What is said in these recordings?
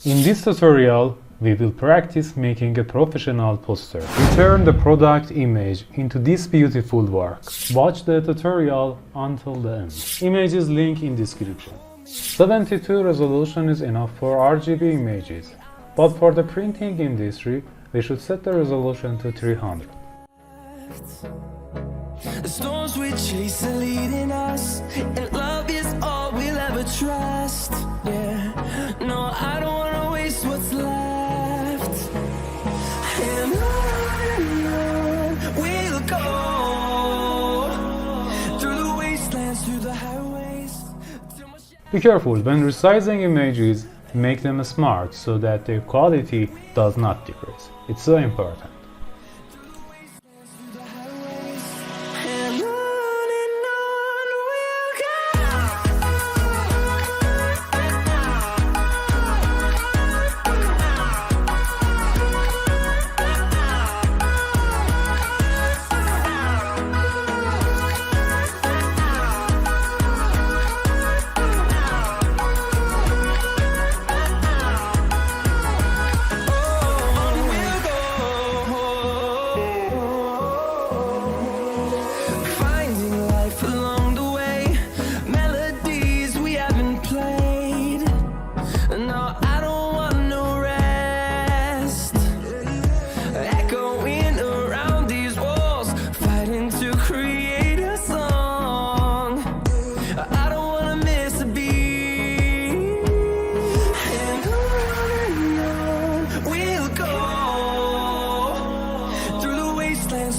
In this tutorial, we will practice making a professional poster. We turn the product image into this beautiful work. Watch the tutorial until the end. Images link in description. 72 resolution is enough for RGB images, but for the printing industry, we should set the resolution to 300. The storms we chase are leading us, and love is all we'll ever trust. Yeah, no, I don't wanna waste what's left. And on we'll go, through the wastelands, through the highways. Be careful when resizing images, make them smart so that their quality does not decrease. It's so important.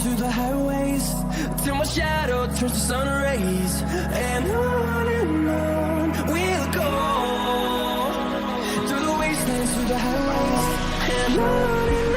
Through the highways, till my shadow turns to sun rays. And on we'll go, through the wastelands, through the highways. And on we'll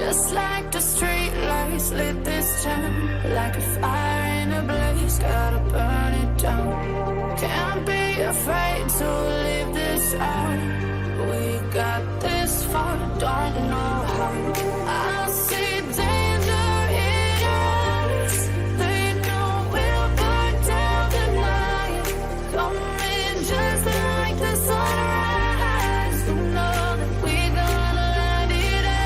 Just like the street lights lit this town, like a fire in a blaze, gotta burn it down. Can't be afraid to leave this out. We got this far, don't know how. I see danger in your eyes. They know we'll burn down the night. Coming just like the sunrise. You know that we gonna light it up.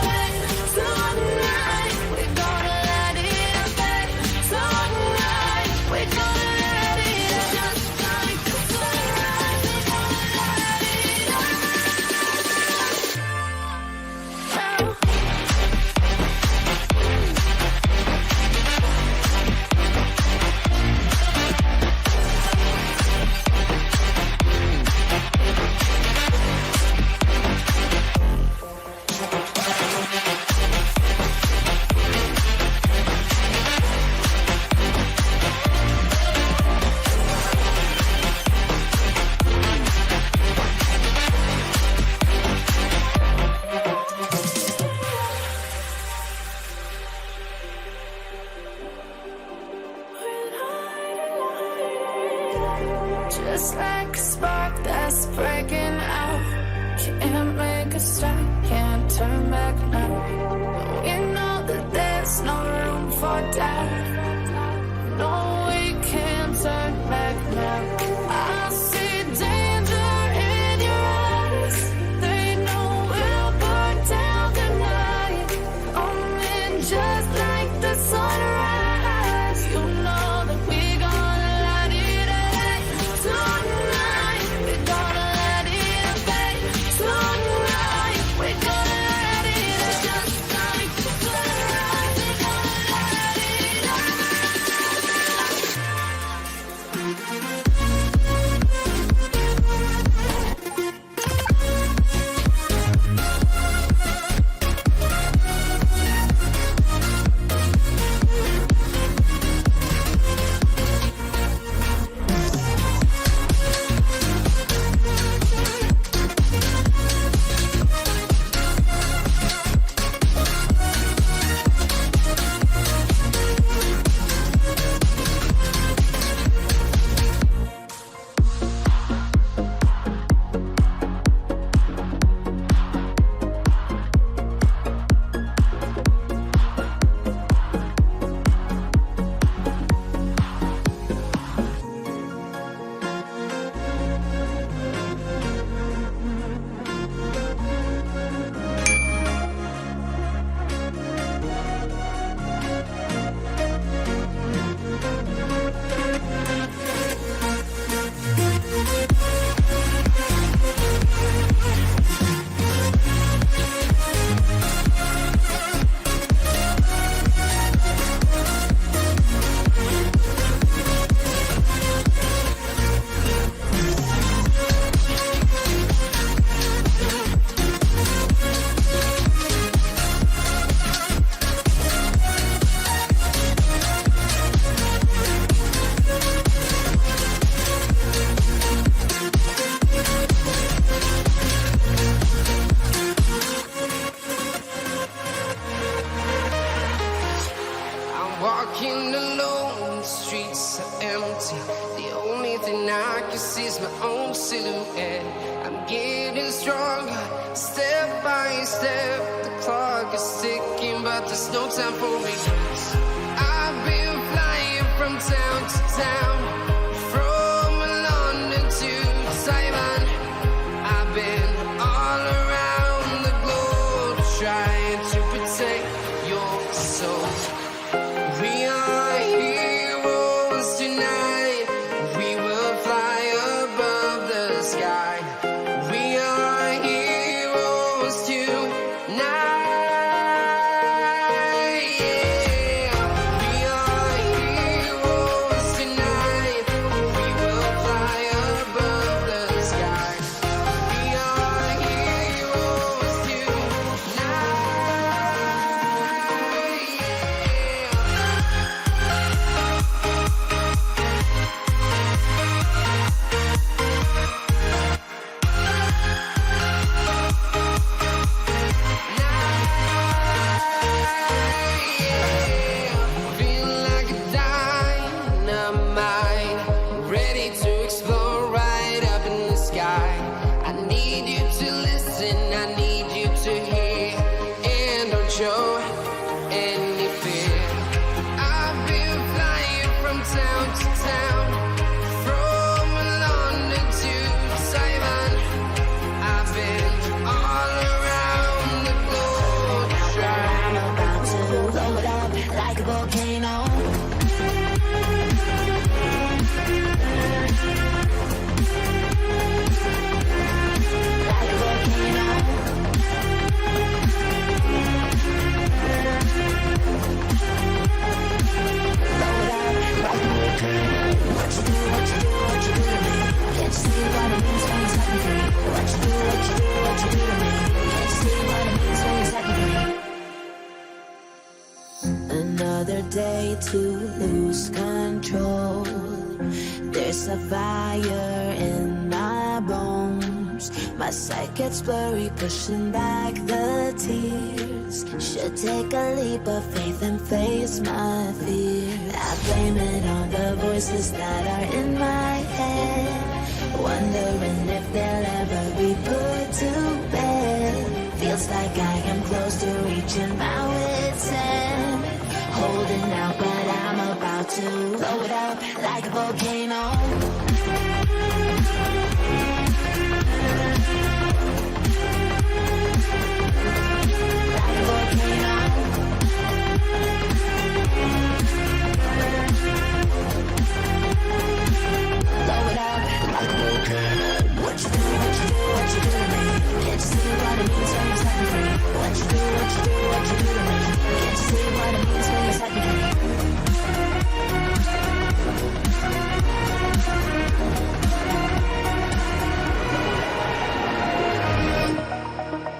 Tonight, we gonna light it up. Tonight, we gonna light it up. Just like the sunrise, we gonna light it up. Just like a spark that's breaking out. Can't make a stop, can't turn back now. We know that there's no room for doubt. No, we can't turn back now. I see danger in your eyes. They know we'll burn down the night. Coming just like the sunrise. You know that we gonna light it up. Tonight, we gonna light it up. Tonight, we gonna light it up. Just like the sunrise, we gonna light it up. Walking alone, the streets are empty. The only thing I can see is my own silhouette. I'm getting stronger, step by step. The clock is ticking, but there's no time for regrets. I've been flying from town to town, from London to Taiwan. I've been all around the globe, trying to protect your soul. We are heroes tonight. We will fly above the sky. We are heroes tonight. Yeah. We are heroes tonight. What you do, what you do, what you do to me. Can't you see what it means when you're second free? Another day to lose control. There's a fire in my bones. My sight gets blurry, pushing back the tears. Should take a leap of faith and face my fear. I blame it on the voices that are in my head, wondering if they'll ever be put to bed. Feels like I am close to reaching my wit's end. Holding out, but I'm about to blow it up like a volcano.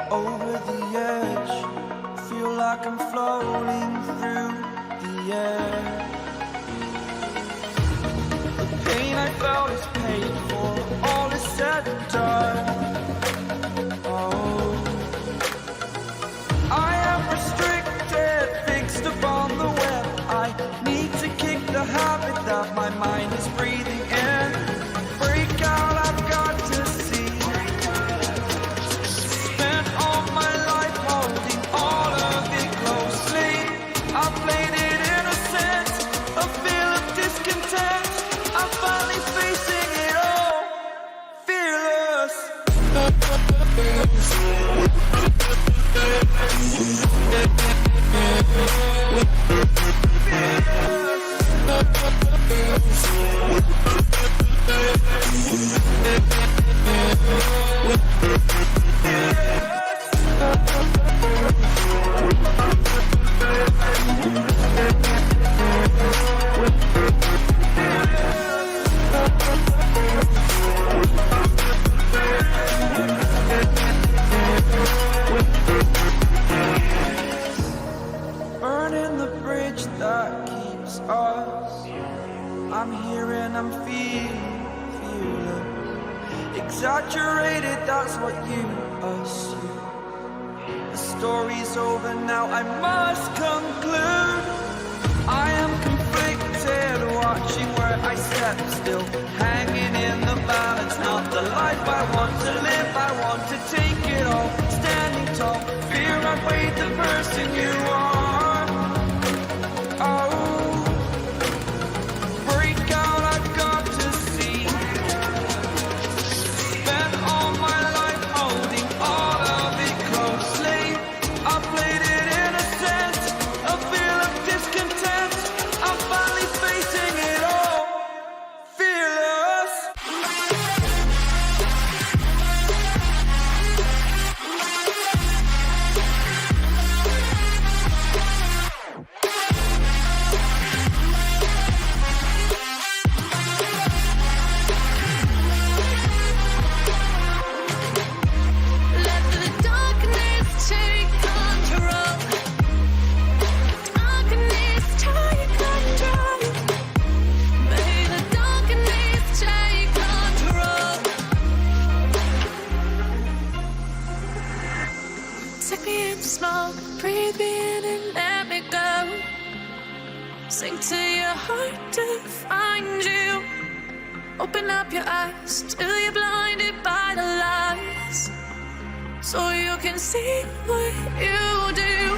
Over the edge, feel like I'm floating through the air. The pain I felt is paid for, all is said and done. Oh, I am restricted, fixed upon the web. I need to kick the habit that my mind is breathing in. Break out, I've got to see. Spent all my life holding all of it closely. I played it innocent, a feel of discontent. I'm finally facing it all, fearless. Burning the bridge that keeps us. I'm here and I'm feeling exaggerated, that's what you assume. The story's over now, I must conclude. I am conflicted, watching where I step still, hanging in the balance. Not the life I want to live, I want to take it all. Standing tall, fear I weighed the person you are. Oh, break out, I've got to see. Spent all my life holding all of it closely. I played it innocent, a feel of discontent. I'm finally facing it all, fearless. Let the darkness take control. Darkness take control. May the darkness take control. Take me in small, breathe me in and let me go. Sink to your heart to find you. Open up your eyes till you're blinded by the lies, so you can see what you do.